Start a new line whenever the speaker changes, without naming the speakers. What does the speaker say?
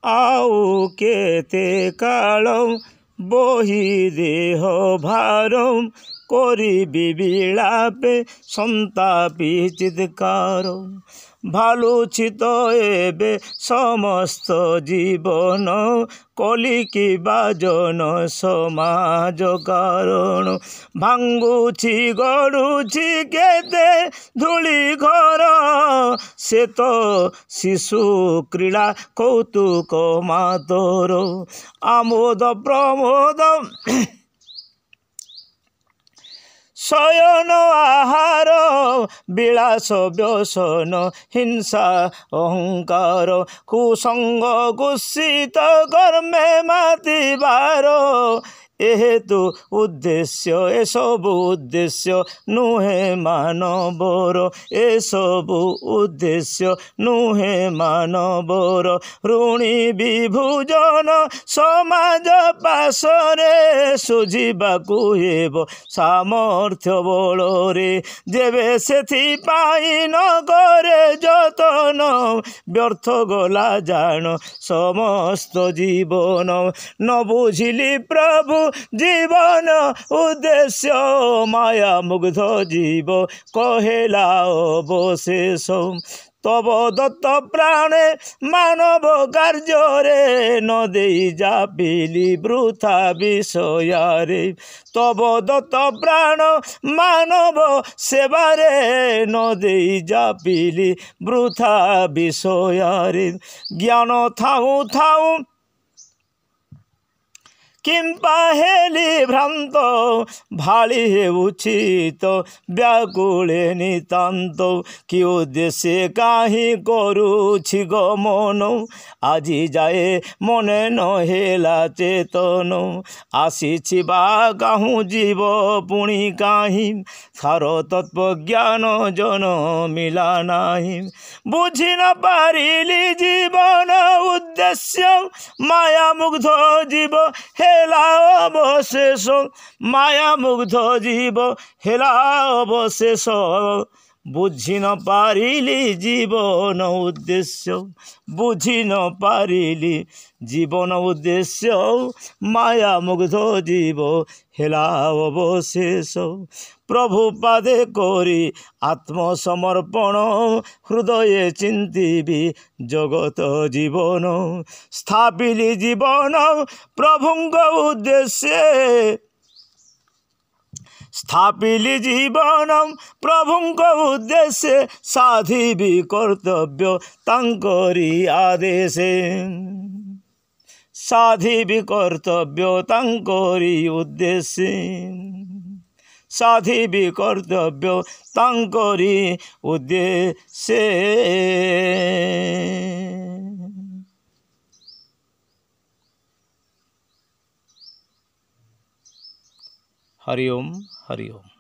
ଆଉ କେତେ କାଳ ବହି ଦେହ ଭାର କରିବି ବିଳାପେ ସନ୍ତାପି ଚିତ୍କାର। ଭାଲୁଛି ତ ଏବେ ସମସ୍ତ ଜୀବନ କଲିକି ବାଜନ ସମାଜ କାରଣ। ଭାଙ୍ଗୁଛି ଗଡ଼ୁଛି କେତେ ଧୂଳି ଘର ସେ ତ ଶିଶୁ କ୍ରୀଡ଼ା କୌତୁକ ମାତର। ଆମୋଦ ପ୍ରମୋଦ ଶୟନ ଆହାର ବିଳାସ ବ୍ୟସନ ହିଂସା ଅହଙ୍କାର କୁସଙ୍ଗ କୁସିତ କର୍ମେ ମାତିବାର। ଏହେତୁ ଉଦ୍ଦେଶ୍ୟ ଏସବୁ ଉଦ୍ଦେଶ୍ୟ ନୁହେଁ ମାନବର। ଏସବୁ ଉଦ୍ଦେଶ୍ୟ ନୁହେଁ ମାନବର। ଋଣୀ ବିଭୁଜନ ସମାଜ ପାଶରେ ସୁଝିବାକୁ ହେବ ସାମର୍ଥ୍ୟ ବଳରେ। ଯେବେ ସେଥିପାଇଁ ନ କରେ ଯତନ ବ୍ୟର୍ଥ ଗଲା ଜାଣ ସମସ୍ତ ଜୀବନ। ନ ବୁଝିଲି ପ୍ରଭୁ ଜୀବନ ଉଦ୍ଦେଶ୍ୟ ମାୟା ମୁଗ୍ଧ ଜୀବ କହେଲା ଅବଶେଷ। ତବ ଦତ୍ତ ପ୍ରାଣେ ମାନବ କାର୍ଯ୍ୟରେ ନ ଦେଇ ଯାପିଲି ବୃଥା ବିଷୟରେ। ତବ ଦତ୍ତ ପ୍ରାଣ ମାନବ ସେବାରେ ନ ଦେଇ ଯାପିଲି ବୃଥା ବିଷୟରେ। ଜ୍ଞାନ ଥାଉଁ ଥାଉଁ କିମ୍ପା ହେଲି ଭ୍ରାନ୍ତ ଭାଳି ହେଉଛି ତ ବ୍ୟାକୁଳେ ନିତାନ୍ତ। କି ଉଦ୍ଦେଶ୍ୟ କାହିଁ କରୁଛି ଗମନ ଆଜି ଯାଏ ମନେ ନ ହେଲା ଚେତନ। ଆସିଛି ବା କାହୁଁ ଯିବ ପୁଣି କାହିଁ ସାର ତତ୍ତ୍ୱଜ୍ଞାନ ଜନମିଲା ନାହିଁ। ବୁଝି ନ ପାରିଲି ଜୀବନ ଉଦ୍ଦେଶ୍ୟ ମାୟା ମୁଗ୍ଧ ଜୀବ ହେଲା ଅବଶେଷ। ମାୟା ମୁଗ୍ଧ ଜୀବ ହେଲା ଅବଶେଷ। ବୁଝି ନ ପାରିଲି ଜୀବନ ଉଦ୍ଦେଶ୍ୟ ବୁଝି ନ ପାରିଲି ଜୀବନ ଉଦ୍ଦେଶ୍ୟ ମାୟା ମୁଗ୍ଧ ଜୀବ ହେଲା ଅବଶେଷ। ପ୍ରଭୁ ପାଦେ କରି ଆତ୍ମସମର୍ପଣ ହୃଦये ଚିନ୍ତିବି ଜଗତ ଜୀବନ। ସ୍ଥାପିଲି ଜୀବନ ପ୍ରଭୁଙ୍କ ଉଦ୍ଦେଶ୍ୟ ସ୍ଥାପିଲି ଜୀବନ ପ୍ରଭୁଙ୍କ ଉଦ୍ଦେଶ୍ୟ ସାଧିବି କର୍ତ୍ତବ୍ୟ ତାଙ୍କରି ଆଦେଶେ। ସାଧିବି କର୍ତ୍ତବ୍ୟ ତାଙ୍କରି ଉଦ୍ଦେଶ୍ୟ ସାଧିବି କର୍ତ୍ତବ୍ୟ ତାଙ୍କରି ଉଦ୍ଦେଶ୍ୟ। हरि ओम हरि ओम।